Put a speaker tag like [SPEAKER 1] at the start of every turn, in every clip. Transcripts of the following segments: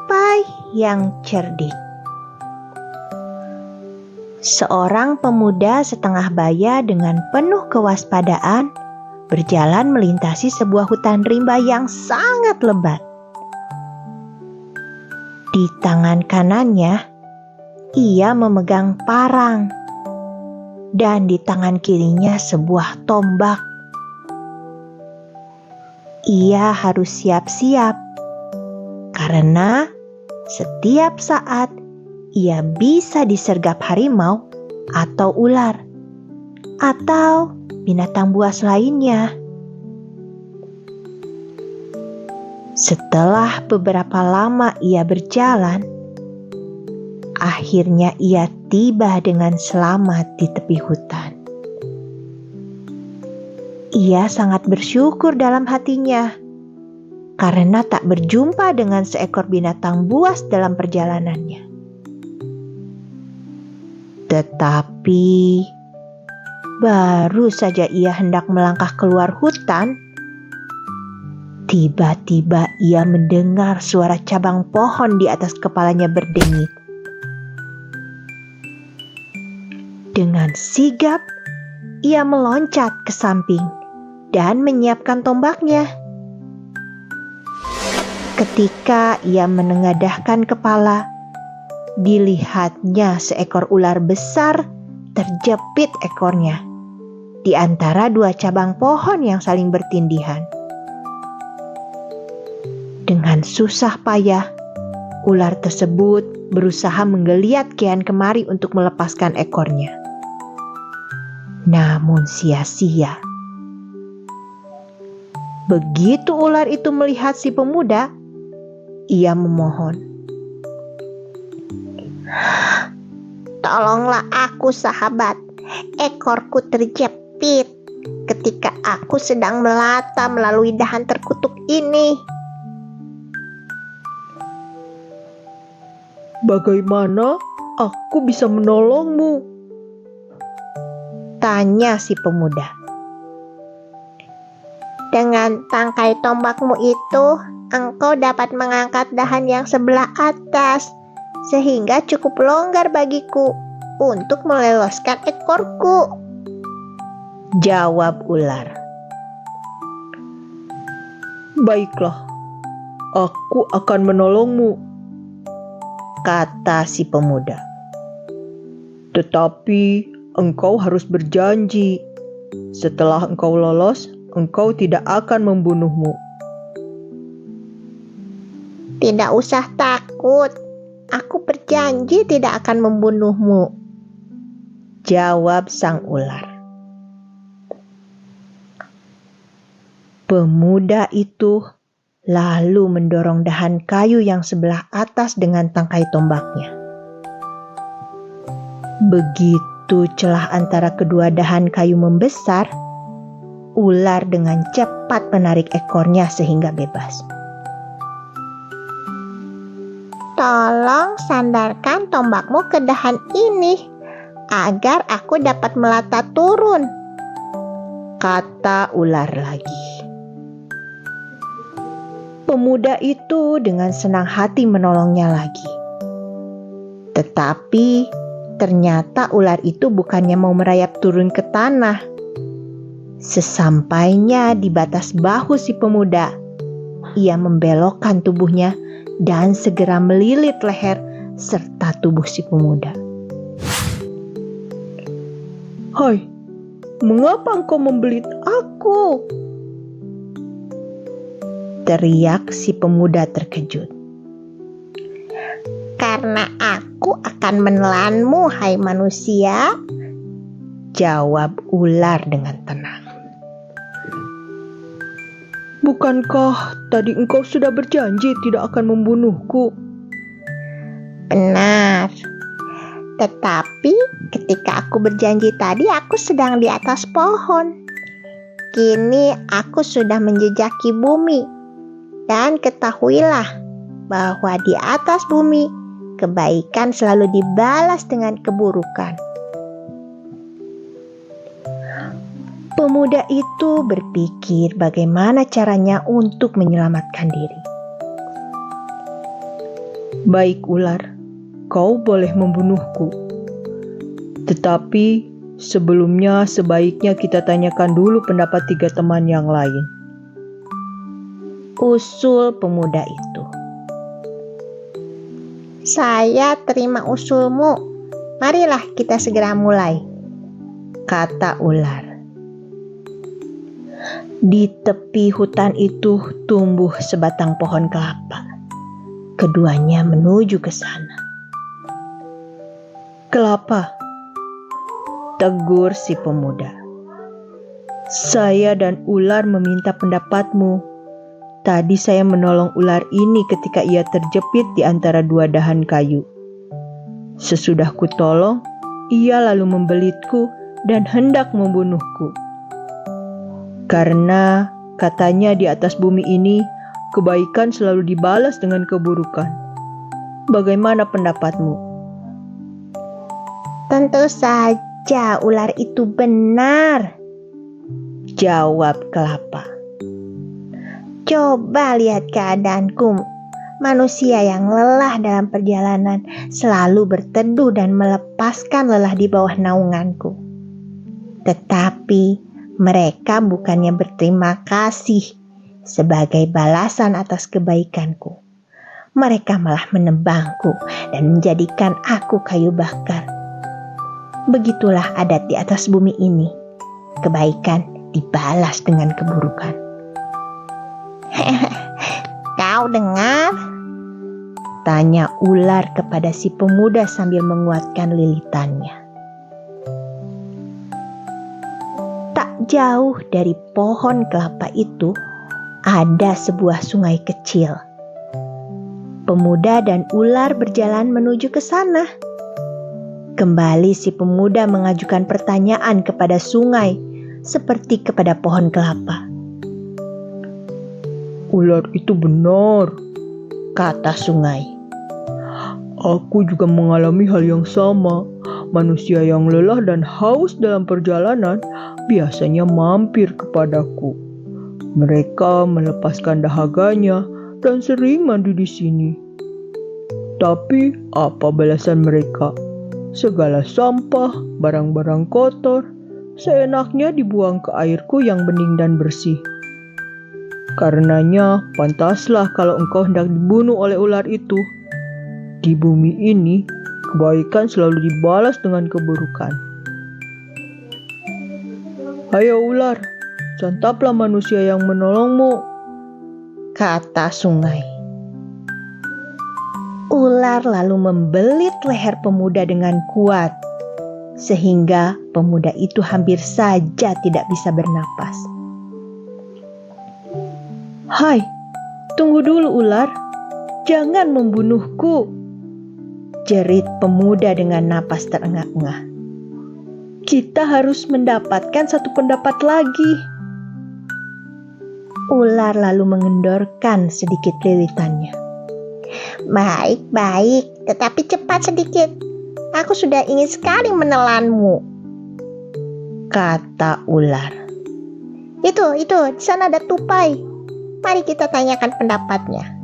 [SPEAKER 1] tupai yang cerdik. Seorang pemuda setengah baya dengan penuh kewaspadaan berjalan melintasi sebuah hutan rimba yang sangat lebat. Di tangan kanannya, ia memegang parang, dan di tangan kirinya sebuah tombak. Ia harus siap-siap, karena setiap saat ia bisa disergap harimau atau ular, atau binatang buas lainnya. Setelah beberapa lama ia berjalan, akhirnya ia tiba dengan selamat di tepi hutan. Ia sangat bersyukur dalam hatinya karena tak berjumpa dengan seekor binatang buas dalam perjalanannya. Tetapi baru saja ia hendak melangkah keluar hutan, tiba-tiba ia mendengar suara cabang pohon di atas kepalanya berdengit. Dengan sigap, ia meloncat ke samping dan menyiapkan tombaknya. Ketika ia menengadahkan kepala, dilihatnya seekor ular besar terjepit ekornya di antara dua cabang pohon yang saling bertindihan. Dengan susah payah, ular tersebut berusaha menggeliat kian kemari untuk melepaskan ekornya. Namun sia-sia. Begitu ular itu melihat si pemuda, ia memohon, "Tolonglah aku, sahabat. Ekorku terjepit ketika aku sedang melata melalui dahan terkutuk ini."
[SPEAKER 2] "Bagaimana aku bisa menolongmu?"
[SPEAKER 1] tanya si pemuda. "Dengan tangkai tombakmu itu, engkau dapat mengangkat dahan yang sebelah atas, sehingga cukup longgar bagiku untuk meloloskan ekorku," jawab ular.
[SPEAKER 2] "Baiklah, aku akan menolongmu,"
[SPEAKER 1] kata si pemuda.
[SPEAKER 2] "Tetapi engkau harus berjanji, setelah engkau lolos, engkau tidak akan membunuhmu."
[SPEAKER 1] "Tidak usah takut, aku berjanji tidak akan membunuhmu," jawab sang ular. Pemuda itu lalu mendorong dahan kayu yang sebelah atas dengan tangkai tombaknya. Begitu celah antara kedua dahan kayu membesar, ular dengan cepat menarik ekornya sehingga bebas. "Tolong sandarkan tombakmu ke dahan ini agar aku dapat melata turun," kata ular lagi. Pemuda itu dengan senang hati menolongnya lagi. Tetapi ternyata ular itu bukannya mau merayap turun ke tanah. Sesampainya di batas bahu si pemuda, ia membelokkan tubuhnya dan segera melilit leher serta tubuh si pemuda.
[SPEAKER 2] "Hai, mengapa engkau membelit aku?"
[SPEAKER 1] teriak si pemuda terkejut. "Karena aku akan menelanmu, hai manusia," jawab ular dengan tenang.
[SPEAKER 2] "Bukankah tadi engkau sudah berjanji tidak akan membunuhku?"
[SPEAKER 1] "Benar. Tetapi ketika aku berjanji tadi, aku sedang di atas pohon. Kini aku sudah menjejaki bumi. Dan ketahuilah bahwa di atas bumi, kebaikan selalu dibalas dengan keburukan." Pemuda itu berpikir bagaimana caranya untuk menyelamatkan diri.
[SPEAKER 2] Baik ular, kau boleh membunuhku. Tetapi sebelumnya sebaiknya kita tanyakan dulu pendapat 3 teman yang lain.
[SPEAKER 1] Usul pemuda itu. Saya terima usulmu. Marilah kita segera mulai, kata ular. Di tepi hutan itu tumbuh sebatang pohon kelapa. Keduanya menuju ke sana.
[SPEAKER 2] Kelapa, tegur si pemuda. Saya dan ular meminta pendapatmu. Tadi saya menolong ular ini ketika ia terjepit di antara 2 dahan kayu. Sesudah kutolong, ia lalu membelitku dan hendak membunuhku. Karena katanya di atas bumi ini, kebaikan selalu dibalas dengan keburukan. Bagaimana pendapatmu?
[SPEAKER 1] Tentu saja ular itu benar, jawab kelapa. Coba lihat keadaanku. Manusia yang lelah dalam perjalanan selalu berteduh dan melepaskan lelah di bawah naunganku. Tetapi mereka bukannya berterima kasih sebagai balasan atas kebaikanku. Mereka malah menebangku dan menjadikan aku kayu bakar. Begitulah adat di atas bumi ini. Kebaikan dibalas dengan keburukan. Kau dengar? Tanya ular kepada si pemuda sambil menguatkan lilitannya. Tak jauh dari pohon kelapa itu ada sebuah sungai kecil. Pemuda dan ular berjalan menuju ke sana. Kembali si pemuda mengajukan pertanyaan kepada sungai seperti kepada pohon kelapa.
[SPEAKER 2] Ular itu benar,
[SPEAKER 1] kata sungai.
[SPEAKER 2] Aku juga mengalami hal yang sama. Manusia yang lelah dan haus dalam perjalanan biasanya mampir kepadaku. Mereka melepaskan dahaganya dan sering mandi di sini. Tapi apa balasan mereka? Segala sampah, barang-barang kotor, seenaknya dibuang ke airku yang bening dan bersih. Karenanya, pantaslah kalau engkau hendak dibunuh oleh ular itu. Di bumi ini, kebaikan selalu dibalas dengan keburukan. Ayo ular, santaplah manusia yang menolongmu,
[SPEAKER 1] kata sungai. Ular lalu membelit leher pemuda dengan kuat, sehingga pemuda itu hampir saja tidak bisa bernapas.
[SPEAKER 2] Hai, tunggu dulu ular, jangan membunuhku,
[SPEAKER 1] jerit pemuda dengan napas terengah-engah.
[SPEAKER 2] Kita harus mendapatkan satu pendapat lagi.
[SPEAKER 1] Ular lalu mengendorkan sedikit lilitannya. Baik, tetapi cepat sedikit. Aku sudah ingin sekali menelanmu, kata ular. Itu, di sana ada tupai. Mari kita tanyakan pendapatnya.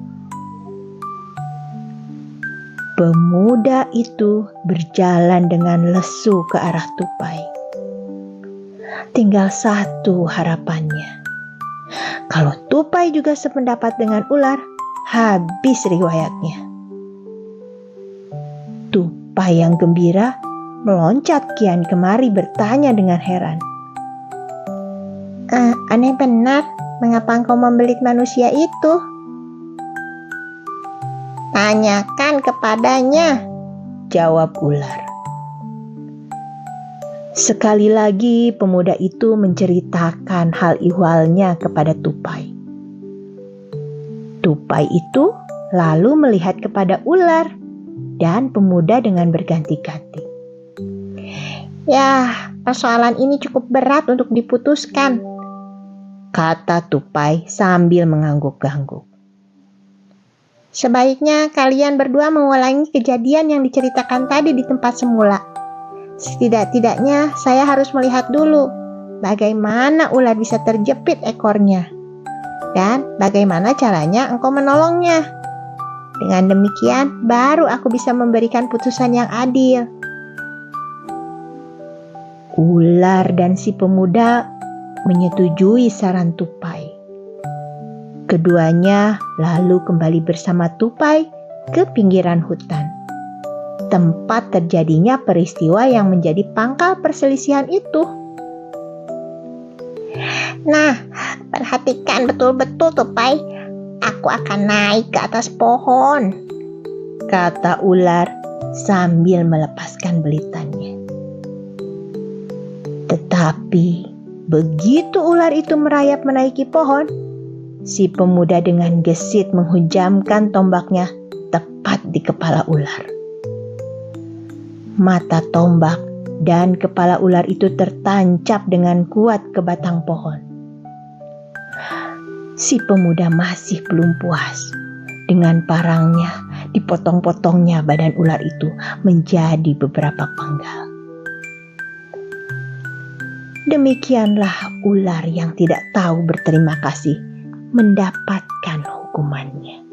[SPEAKER 1] Pemuda itu berjalan dengan lesu ke arah tupai. Tinggal satu harapannya. Kalau tupai juga sependapat dengan ular, habis riwayatnya. Tupai yang gembira meloncat kian kemari bertanya dengan heran. Aneh benar, mengapa engkau membelit manusia itu? Tanyakan kepadanya, jawab ular. Sekali lagi pemuda itu menceritakan hal ihwalnya kepada tupai. Tupai itu lalu melihat kepada ular dan pemuda dengan berganti-ganti. Ya, persoalan ini cukup berat untuk diputuskan, kata tupai sambil mengangguk-angguk. Sebaiknya kalian berdua mengulangi kejadian yang diceritakan tadi di tempat semula. Setidak-tidaknya saya harus melihat dulu bagaimana ular bisa terjepit ekornya dan bagaimana caranya engkau menolongnya. Dengan demikian, baru aku bisa memberikan putusan yang adil. Ular dan si pemuda menyetujui saran Tupai. Keduanya lalu kembali bersama Tupai ke pinggiran hutan, tempat terjadinya peristiwa yang menjadi pangkal perselisihan itu. Nah, perhatikan betul-betul Tupai. Aku akan naik ke atas pohon, kata ular sambil melepaskan belitannya. Tetapi begitu ular itu merayap menaiki pohon, si pemuda dengan gesit menghujamkan tombaknya tepat di kepala ular. Mata tombak dan kepala ular itu tertancap dengan kuat ke batang pohon. Si pemuda masih belum puas. Dengan parangnya dipotong-potongnya badan ular itu menjadi beberapa penggal. Demikianlah ular yang tidak tahu berterima kasih mendapatkan hukumannya.